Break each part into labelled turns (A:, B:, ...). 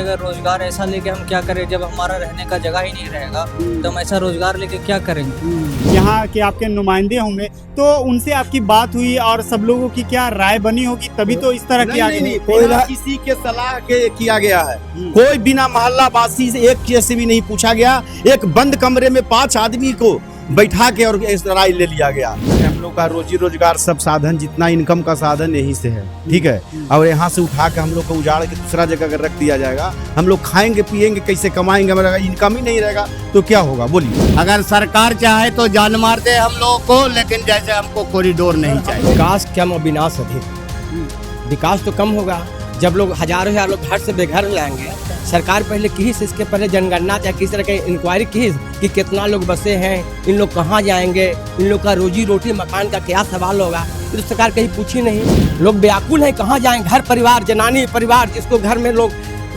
A: अगर रोजगार ऐसा लेके हम क्या करें, जब हमारा रहने का जगह ही नहीं रहेगा तो हम ऐसा रोजगार लेके क्या करेंगे।
B: यहाँ के आपके नुमाइंदे होंगे तो उनसे आपकी बात हुई और सब लोगों की क्या राय बनी होगी, तभी तो इस तरह की आगे
C: नहीं, बिना किसी के सलाह के किया गया है। कोई बिना मोहल्ला वासी से एक से भी नहीं पूछा गया। एक बंद कमरे में 5 आदमी को बैठा के और इस राय ले लिया गया। हम लोग का रोजी रोजगार सब साधन, जितना इनकम का साधन यहीं से है, ठीक है। और यहाँ से उठा के हम लोग को उजाड़ के दूसरा जगह अगर रख दिया जाएगा, हम लोग खाएंगे पिएंगे कैसे, कमाएंगे, हमारा इनकम ही नहीं रहेगा तो क्या होगा बोलिए।
D: अगर सरकार चाहे तो जान मार दे हम लोगों को, लेकिन जैसे हमको कॉरिडोर नहीं चाहिए।
E: विकास कम और विनाश अधिक। विकास तो कम होगा जब लोग हजारों हजार लोग घर से बेघर लाएंगे। सरकार पहले की इसके पहले जनगणना या किसी तरह की इंक्वायरी की कि कितना लोग बसे हैं, इन लोग कहाँ जाएंगे, इन लोग का रोजी रोटी मकान का क्या सवाल होगा, तो सरकार कहीं पूछी नहीं। लोग व्याकुल है कहाँ जाएंगे, घर परिवार, जनानी परिवार जिसको घर में लोग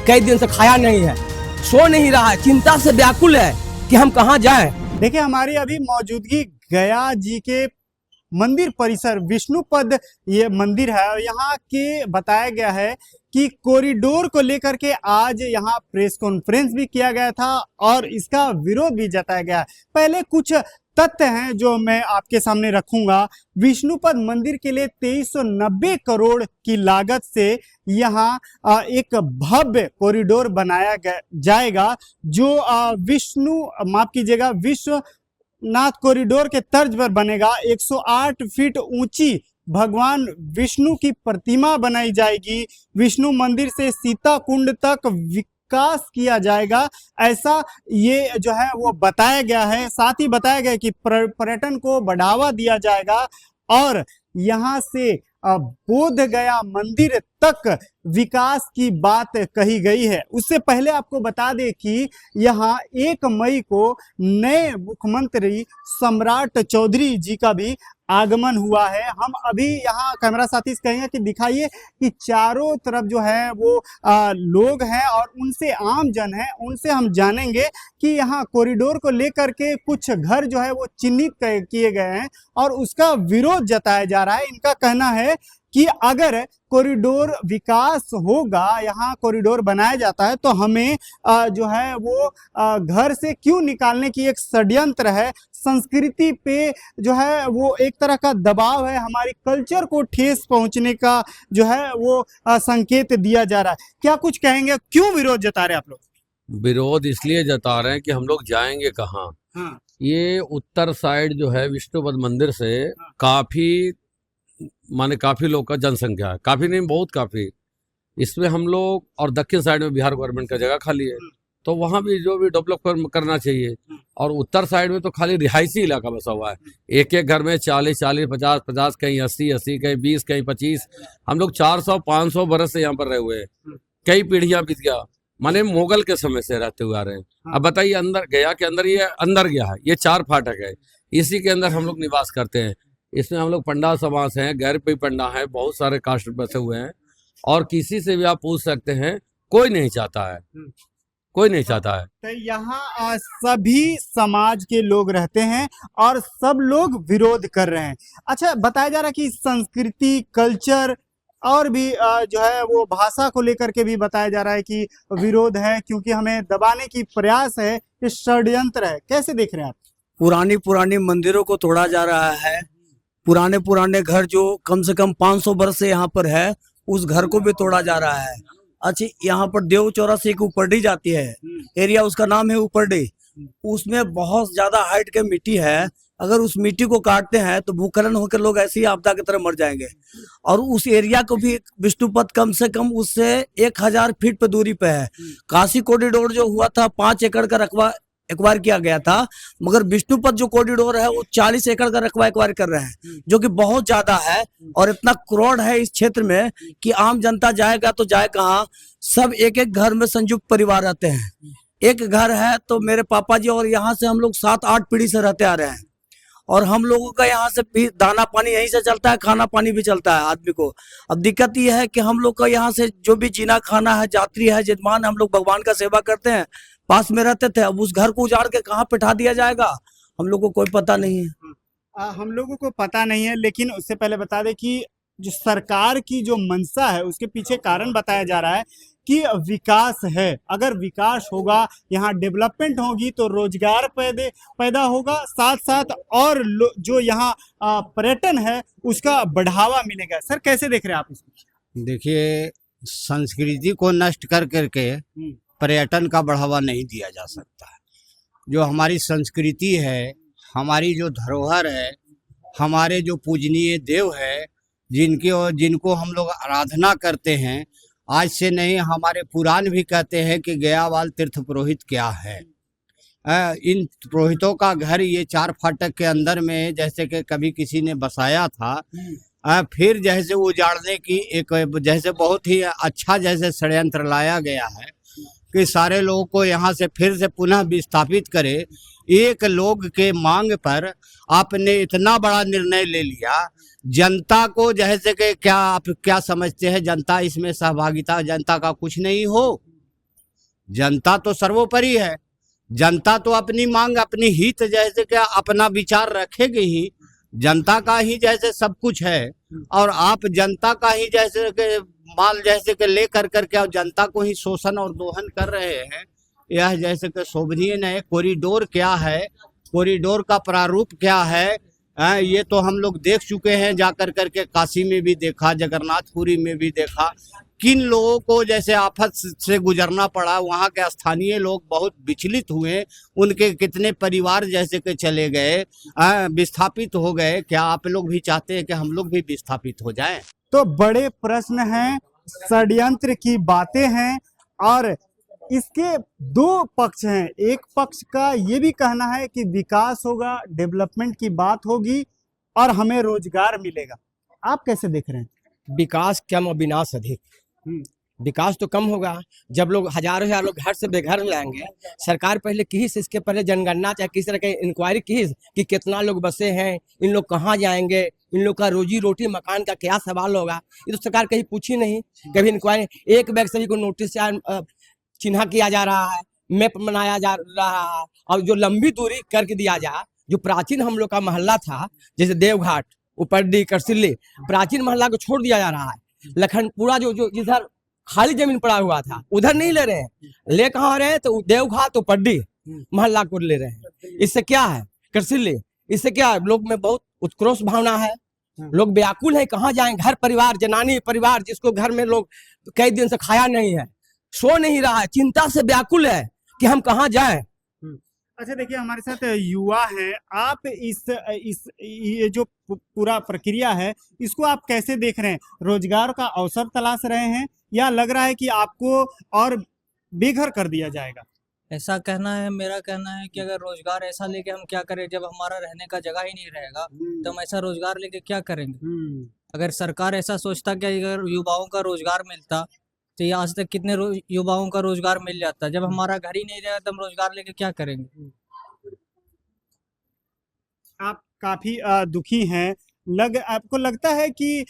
E: कई दिन से खाया नहीं है, सो नहीं रहा है, चिंता से व्याकुल है कि हम कहाँ जाएं।
B: देखिए हमारी अभी मौजूदगी गया जी के मंदिर परिसर विष्णुपद ये मंदिर है और यहाँ के बताया गया है कि कॉरिडोर को लेकर के आज यहाँ प्रेस कॉन्फ्रेंस भी किया गया था और इसका विरोध भी जताया गया। पहले कुछ तथ्य हैं जो मैं आपके सामने रखूंगा। विष्णुपद मंदिर के लिए 2390 करोड़ की लागत से यहाँ एक भव्य कॉरिडोर बनाया जाएगा जो विश्वनाथ कॉरिडोर के तर्ज पर बनेगा। 108 फीट ऊंची भगवान विष्णु की प्रतिमा बनाई जाएगी। विष्णु मंदिर से सीता कुंड तक विकास किया जाएगा, ऐसा ये जो है वो बताया गया है। साथ ही बताया गया कि पर्यटन को बढ़ावा दिया जाएगा और यहाँ से बोध गया मंदिर तक विकास की बात कही गई है। उससे पहले आपको बता दें कि यहाँ 1 मई को नए मुख्यमंत्री सम्राट चौधरी जी का भी आगमन हुआ है। हम अभी यहाँ कैमरा साथी से कहेंगे कि दिखाइए कि चारों तरफ जो है वो लोग हैं और उनसे आम जन है, उनसे हम जानेंगे कि यहाँ कॉरिडोर को लेकर के कुछ घर जो है वो चिन्हित किए गए हैं और उसका विरोध जताया जा रहा है। इनका कहना है कि अगर कॉरिडोर विकास होगा, यहाँ कॉरिडोर बनाया जाता है तो हमें जो है वो घर से क्यों निकालने की एक षड्यंत्र है। संस्कृति पे जो है वो एक तरह का दबाव है, हमारी कल्चर को ठेस पहुंचने का जो है वो संकेत दिया जा रहा है। क्या कुछ कहेंगे, क्यों विरोध जता रहे हैं आप लोग?
F: विरोध इसलिए जता रहे हैं कि हम लोग जाएंगे कहाँ।
B: हाँ।
F: ये उत्तर साइड जो है विष्णुपद मंदिर से काफी काफी लोग का जनसंख्या है, काफी नहीं बहुत काफी। इसमें हम लोग और दक्षिण साइड में बिहार गवर्नमेंट का जगह खाली है तो वहाँ भी जो भी डेवलप करना चाहिए। और उत्तर साइड में तो खाली रिहायशी इलाका बसा हुआ है, एक एक घर में 40-40, 50-50, कहीं 80-80, कहीं 20, कहीं 25। हम लोग 400-500 बरस से यहाँ पर रहे हुए हैं, कई पीढ़ियां बीत गया, माने मुगल के समय से रहते हुए आ रहे हैं। अब बताइए अंदर गया के अंदर, ये अंदर गया है, ये 4 फाटक है, इसी के अंदर हम लोग निवास करते हैं। इसमें हम लोग पंडा समाज हैं, गैर पे पंडा है, बहुत सारे कास्ट बसे हुए हैं और किसी से भी आप पूछ सकते हैं, कोई नहीं चाहता है, कोई नहीं चाहता है।
B: तो यहाँ सभी समाज के लोग रहते हैं और सब लोग विरोध कर रहे हैं। अच्छा, बताया जा रहा है कि संस्कृति, कल्चर और भी जो है वो भाषा को लेकर के भी बताया जा रहा है कि विरोध है क्योंकि हमें दबाने की प्रयास है, ये षड्यंत्र है। कैसे देख रहे हैं आप?
D: पुरानी मंदिरों को तोड़ा जा रहा है, पुराने घर जो कम से कम 500 वर्ष से यहाँ पर है उस घर को भी तोड़ा जा रहा है। अच्छा, यहाँ पर देव चौरासी एक उपरडी जाती है, एरिया उसका नाम है उपरडी, उसमें बहुत ज्यादा हाइट के मिट्टी है। अगर उस मिट्टी को काटते हैं तो भूस्खलन होकर लोग ऐसे ही आपदा की तरह मर जाएंगे। और उस एरिया को भी विष्णुपद कम से कम उससे 1000 फीट पे दूरी पे है। काशी कॉरिडोर जो हुआ था 5 एकड़ का रकबा एक्वायर किया गया था, मगर विष्णुपद जो कॉरिडोर है वो 40 एकड़ का रकबा एक्वायर कर रहे हैं, जो कि बहुत ज्यादा है। और इतना क्राउड है इस क्षेत्र में कि आम जनता जाएगा तो जाए कहाँ। सब एक एक घर में संयुक्त परिवार रहते हैं। एक घर है तो मेरे पापा जी और यहाँ से हम लोग 7-8 पीढ़ी से रहते आ रहे हैं और हम लोगों का यहाँ से भी दाना पानी यहीं से चलता है, खाना पानी भी चलता है आदमी को। अब दिक्कत यह है कि हम लोग का यहाँ से जो भी जीना खाना है, यात्री है, जजमान, हम लोग भगवान का सेवा करते हैं, पास में रहते थे। अब उस घर को उजाड़ के कहाँ बैठा दिया जाएगा हम लोग को कोई पता नहीं है।
B: हम लोगों को पता नहीं है, लेकिन उससे पहले बता दें कि जो सरकार की जो मंशा है उसके पीछे कारण बताया जा रहा है कि विकास है। अगर विकास होगा, यहाँ डेवलपमेंट होगी तो रोजगार पैदा होगा, साथ साथ और जो यहाँ पर्यटन है उसका बढ़ावा मिलेगा। सर कैसे देख रहे हैं आप इसको?
G: देखिए, संस्कृति को नष्ट कर करके पर्यटन का बढ़ावा नहीं दिया जा सकता। जो हमारी संस्कृति है, हमारी जो धरोहर है, हमारे जो पूजनीय देव है, जिनको हम लोग आराधना करते हैं, आज से नहीं हमारे पुराण भी कहते हैं कि गयावाल तीर्थ पुरोहित क्या है। इन पुरोहितों का घर ये 4 फाटक के अंदर में जैसे कि कभी किसी ने बसाया था, फिर जैसे उजाड़ने की एक जैसे बहुत ही अच्छा जैसे षड्यंत्र लाया गया है कि सारे लोगों को यहाँ से फिर से पुनः विस्थापित करे। एक लोग के मांग पर आपने इतना बड़ा निर्णय ले लिया। जनता को जैसे कि क्या आप क्या समझते हैं, जनता इसमें सहभागिता जनता का कुछ नहीं हो? जनता तो सर्वोपरि है। जनता तो अपनी मांग, अपनी हित जैसे कि अपना विचार रखेगी ही। जनता का ही जैसे सब कुछ है और आप जनता का ही जैसे कि माल जैसे कि ले कर करके और जनता को ही शोषण और दोहन कर रहे हैं। यह जैसे कि शोभनीय नहीं। कॉरिडोर क्या है, कॉरिडोर का प्रारूप क्या है, ये तो हम लोग देख चुके हैं। जाकर करके काशी में भी देखा, जगन्नाथपुरी में भी देखा। किन लोगों को जैसे आफत से गुजरना पड़ा, वहाँ के स्थानीय लोग बहुत विचलित हुए। उनके कितने परिवार जैसे कि चले गए, विस्थापित हो गए। क्या आप लोग भी चाहते हैं कि हम लोग भी विस्थापित हो जाएं?
B: तो बड़े प्रश्न हैं, षड्यंत्र की बातें हैं और इसके 2 पक्ष हैं। एक पक्ष का ये भी कहना है कि विकास होगा, डेवलपमेंट की बात होगी और हमें रोजगार मिलेगा। आप कैसे देख रहे हैं?
E: विकास कम और विनाश अधिक। विकास तो कम होगा जब लोग हजारों लोग घर से बेघर रहेंगे। सरकार पहले की इसके पहले जनगणना चाहे किसी तरह की इंक्वायरी की कि कितना लोग बसे हैं, इन लोग कहाँ जाएंगे, इन लोग का रोजी रोटी मकान का क्या सवाल होगा, ये तो सरकार कहीं पूछी नहीं। कभी इंक्वायरी एक बैग सभी को नोटिस चिन्हा किया जा रहा है, मैप बनाया जा रहा है और जो लंबी दूरी करके दिया जाए। जो प्राचीन हम लोग का मोहल्ला था जैसे देवघाट, उपरडी, करसिल्ली, प्राचीन मोहल्ला को छोड़ दिया जा रहा है। लखनपुरा जो जिधर खाली जमीन पड़ा हुआ था उधर नहीं ले रहे हैं, ले कहाँ रहे हैं तो देवघाट तो पड्डी मोहल्ला को ले रहे हैं। इससे क्या है, करसिल्ली, इससे क्या है, लोग में बहुत उत्क्रोश भावना है। लोग व्याकुल है, कहाँ जाएं। घर परिवार, जनानी परिवार, जिसको घर में लोग कई दिन से खाया नहीं है, सो नहीं रहा है, चिंता से व्याकुल है कि हम कहाँ जाएं।
B: अच्छा देखिए, हमारे साथ युवा है। आप इस ये जो पूरा प्रक्रिया है इसको आप कैसे देख रहे हैं? रोजगार का अवसर तलाश रहे हैं या लग रहा है कि आपको और बेघर कर दिया जाएगा?
A: ऐसा कहना है, मेरा कहना है कि अगर रोजगार ऐसा लेके हम क्या करें, जब हमारा रहने का जगह ही नहीं रहेगा तो हम ऐसा रोजगार लेके क्या करेंगे? अगर सरकार ऐसा सोचता कि अगर युवाओं का रोजगार मिलता तो ये आज तक कितने युवाओं का रोजगार मिल जाता। जब हमारा घर ही नहीं रहेगा तो हम रोजगार लेके क्या करेंगे?
B: आप काफी दुखी हैं। आपको लगता है कि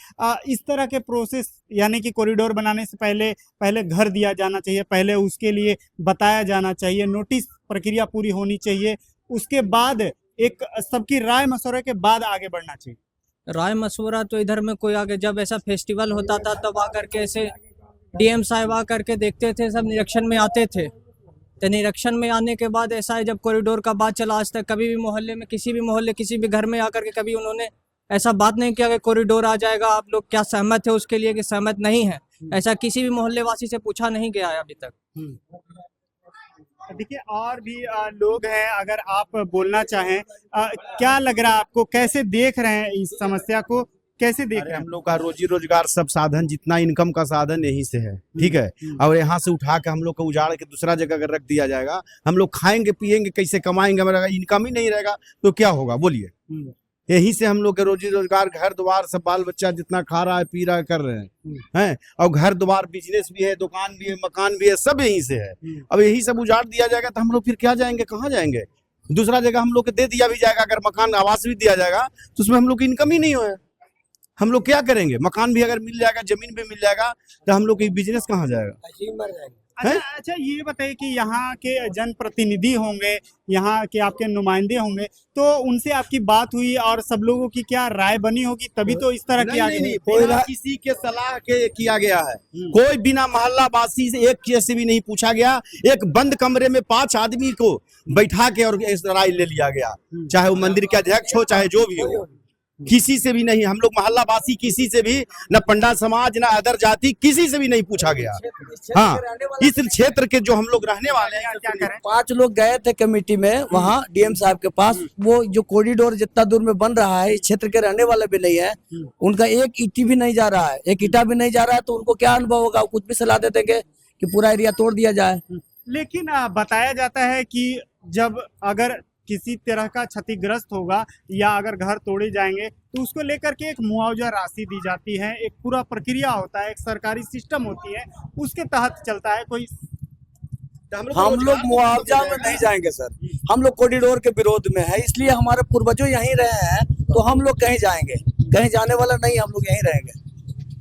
B: इस तरह के प्रोसेस यानी कि कॉरिडोर बनाने से पहले घर दिया जाना चाहिए, पहले उसके लिए बताया जाना चाहिए, नोटिस प्रक्रिया पूरी होनी चाहिए, उसके बाद एक सबकी राय मशवरे के बाद आगे बढ़ना चाहिए?
A: राय मशवरा तो इधर में कोई आगे, जब ऐसा फेस्टिवल होता था तब आकर के ऐसे डीएम साहब आकर के देखते थे, सब निरीक्षण में आते थे। तो निरीक्षण में आने के बाद ऐसा है, जब कॉरिडोर का बात चला, आज तक कभी भी मोहल्ले में किसी भी घर में आकर के कभी उन्होंने ऐसा बात नहीं किया कि कॉरिडोर आ जाएगा, आप लोग क्या सहमत है उसके लिए कि सहमत नहीं है। ऐसा किसी भी मोहल्ले वासी से पूछा नहीं गया है अभी तक।
B: देखिए, और भी लोग हैं, अगर आप बोलना चाहें, क्या लग रहा है आपको, कैसे देख रहे हैं इस समस्या को, कैसे देख रहे हैं?
C: हम लोग का रोजी रोजगार सब साधन, जितना इनकम का साधन यहीं से है, ठीक है। और यहाँ से उठा के हम लोग को उजाड़ के दूसरा जगह अगर रख दिया जाएगा, हम लोग खाएंगे पिएंगे कैसे, कमाएंगे? हमारा इनकम ही नहीं रहेगा तो क्या होगा बोलिए? यहीं से हम लोग के रोजी रोजगार, घर द्वार, सब बाल बच्चा जितना खा रहा है पी रहा है कर रहे हैं। और घर द्वार, बिजनेस भी है, दुकान भी है, मकान भी है, सब यहीं से है। अब यही सब उजाड़ दिया जाएगा तो हम लोग फिर क्या जाएंगे, कहाँ जाएंगे? दूसरा जगह हम लोग को दे दिया भी जाएगा, अगर मकान आवास भी दिया जाएगा तो उसमें हम लोग की इनकम ही नहीं है। हम लोग क्या करेंगे? मकान भी अगर मिल जाएगा, जमीन भी मिल जाएगा तो हम लोग की बिजनेस कहाँ जाएगा?
B: अच्छा ये बताइए कि यहाँ के जनप्रतिनिधि होंगे, यहाँ के आपके नुमाइंदे होंगे, तो उनसे आपकी बात हुई और सब लोगों की क्या राय बनी होगी, तभी तो इस तरह किया गया।
C: बिना किसी के सलाह के किया गया है। कोई बिना मोहल्ला वासी से एक से भी नहीं पूछा गया। एक बंद कमरे में 5 आदमी को बैठा के और इस राय ले लिया गया, चाहे वो मंदिर के अध्यक्ष हो चाहे जो भी हो, किसी से भी नहीं। हम लोग मोहल्ला वासी किसी से भी, न पंडा समाज न अदर जाति, किसी से भी नहीं पूछा गया। हाँ, इस क्षेत्र के जो हम लोग रहने वाले हैं,
B: क्या करें?
D: 5 लोग गए थे कमेटी में वहाँ डीएम साहब के पास। वो जो कॉरिडोर जितना दूर में बन रहा है, इस क्षेत्र के रहने वाले भी नहीं है, उनका एक ईंटी भी नहीं जा रहा है, एक ईंटा भी नहीं जा रहा है, तो उनको क्या अनुभव होगा? कुछ भी सलाह दे देंगे कि पूरा एरिया तोड़ दिया जाए।
B: लेकिन बताया जाता है कि जब अगर किसी तरह का क्षतिग्रस्त होगा या अगर घर तोड़े जाएंगे तो उसको लेकर के एक मुआवजा राशि दी जाती है, एक पूरा प्रक्रिया होता है, एक सरकारी सिस्टम होती है, उसके तहत चलता है। कोई
D: हम लोग मुआवजा में नहीं जाएंगे सर, हम लोग कॉरिडोर के विरोध में है, इसलिए हमारे पूर्वजों यहीं रहे हैं, तो हम लोग कहीं जाएंगे, कहीं जाने वाला नहीं, हम लोग यहीं रहेंगे।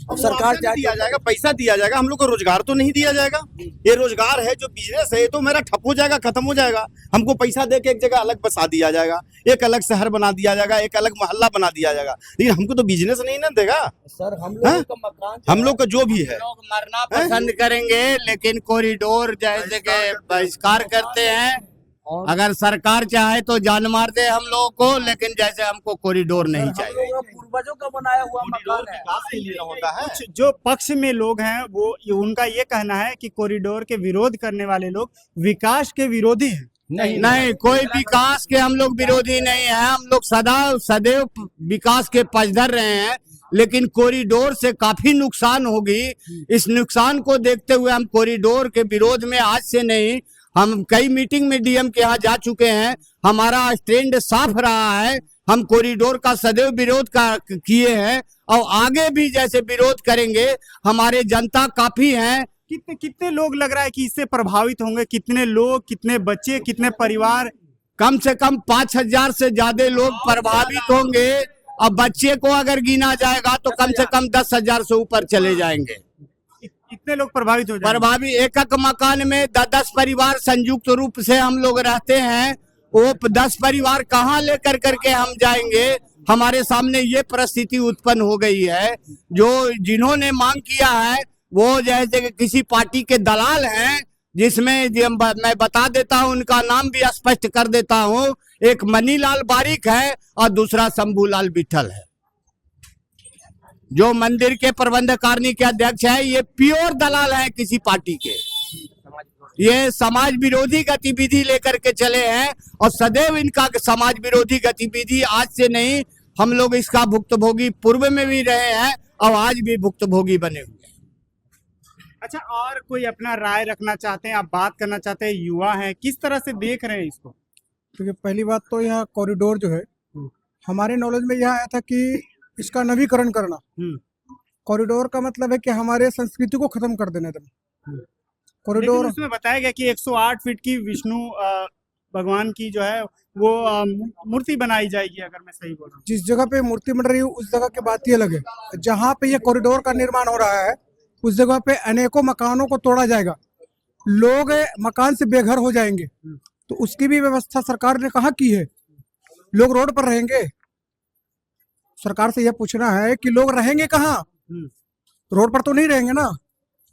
D: अब सरकार
C: दिया जाएगा, पैसा दिया जाएगा, हम लोग को रोजगार तो नहीं दिया जाएगा। ये रोजगार है, जो बिजनेस है, ये तो मेरा ठप हो जाएगा, खत्म हो जाएगा। हमको पैसा दे के एक जगह अलग बसा दिया जाएगा, एक अलग शहर बना दिया जाएगा, एक अलग मोहल्ला बना दिया जाएगा, लेकिन हमको तो बिजनेस नहीं ना देगा
D: सर। हम लोग का मकान,
C: हम लोग का जो भी है,
G: लोग मरना पसंद करेंगे, लेकिन कॉरिडोर जैसे के बहिष्कार करते हैं। अगर सरकार चाहे तो जान मार दे हम लोगों को, लेकिन जैसे हमको कॉरिडोर नहीं चाहिए।
D: पूर्वजों का बनाया हुआ मकान है।
C: विकास के लिए होता है।
B: कुछ जो पक्ष में लोग हैं वो उनका ये कहना है कि कॉरिडोर के विरोध करने वाले लोग विकास के विरोधी हैं।
G: नहीं, कोई विकास के हम लोग विरोधी नहीं है, हम लोग सदैव विकास के पक्षधर रहे हैं, लेकिन कॉरिडोर से काफी नुकसान होगी। इस नुकसान को देखते हुए हम कॉरिडोर के विरोध में आज से नहीं, हम कई मीटिंग में डीएम के यहाँ जा चुके हैं, हमारा स्टैंड साफ रहा है। हम कॉरिडोर का सदैव विरोध किए हैं और आगे भी जैसे विरोध करेंगे। हमारे जनता काफी हैं।
B: कितने लोग लग रहा है कि इससे प्रभावित होंगे? कितने लोग, कितने बच्चे, कितने परिवार?
G: कम से कम 5000 से ज्यादा लोग प्रभावित होंगे, और बच्चे को अगर गिना जाएगा तो कम से कम 10,000 से ऊपर चले जाएंगे।
B: इतने लोग प्रभावित हो जाएंगे।
G: प्रभावित एक मकान में 10 परिवार संयुक्त रूप से हम लोग रहते हैं, वो 10 परिवार कहाँ लेकर करके हम जाएंगे? हमारे सामने ये परिस्थिति उत्पन्न हो गई है। जो जिन्होंने मांग किया है वो जैसे कि किसी पार्टी के दलाल हैं, जिसमें मैं बता देता हूँ, उनका नाम भी स्पष्ट कर देता हूँ। एक मनीलाल बारिक है और दूसरा शंभूलाल बिट्ठल है, जो मंदिर के प्रबंधक कारिणी के अध्यक्ष है। ये प्योर दलाल है किसी पार्टी के, ये समाज विरोधी गतिविधि लेकर के चले हैं, और सदैव इनका समाज विरोधी गतिविधि आज से नहीं, हम लोग इसका भुक्तभोगी पूर्व में भी रहे हैं और आज भी भुक्तभोगी बने हुए हैं।
B: अच्छा, और कोई अपना राय रखना चाहते हैं, आप बात करना चाहते हैं, युवा हैं, किस तरह से देख रहे हैं इसको?
H: क्योंकि पहली बात तो यह कॉरिडोर जो है, हमारे नॉलेज में यह आया था कि इसका नवीकरण करना। कॉरिडोर का मतलब है कि हमारे संस्कृति को खत्म कर देना था। कॉरिडोर
B: उसमें बताया गया कि 108 फीट की विष्णु भगवान की जो है वो मूर्ति बनाई जाएगी, अगर मैं सही बोल रहा हूँ।
H: जिस जगह पे मूर्ति बन रही है उस जगह की बात ये लगे, जहाँ पे ये कॉरिडोर का निर्माण हो रहा है उस जगह पे अनेकों मकानों को तोड़ा जाएगा, लोग मकान से बेघर हो जाएंगे, तो उसकी भी व्यवस्था सरकार ने कहाँ की है? लोग रोड पर रहेंगे। सरकार से यह पूछना है कि लोग रहेंगे कहाँ? रोड पर तो नहीं रहेंगे ना।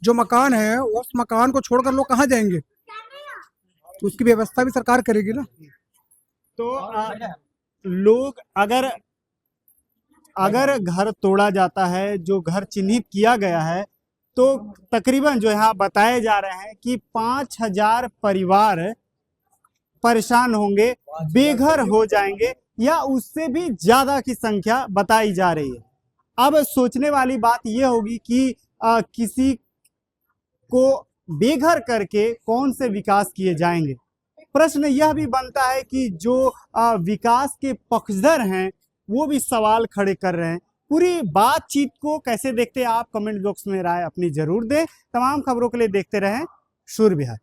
H: जो मकान है उस मकान को छोड़कर लोग कहाँ जाएंगे? तो उसकी व्यवस्था भी सरकार करेगी ना।
B: तो लोग अगर घर तोड़ा जाता है, जो घर चिन्हित किया गया है, तो तकरीबन जो यहाँ बताए जा रहे हैं कि 5000 परिवार परेशान होंगे, बेघर हो जाएंगे, या उससे भी ज्यादा की संख्या बताई जा रही है। अब सोचने वाली बात यह होगी कि किसी को बेघर करके कौन से विकास किए जाएंगे। प्रश्न यह भी बनता है कि जो विकास के पक्षधर हैं वो भी सवाल खड़े कर रहे हैं। पूरी बातचीत को कैसे देखते हैं आप? कमेंट बॉक्स में राय अपनी जरूर दें। तमाम खबरों के लिए देखते रहें शूर बिहार।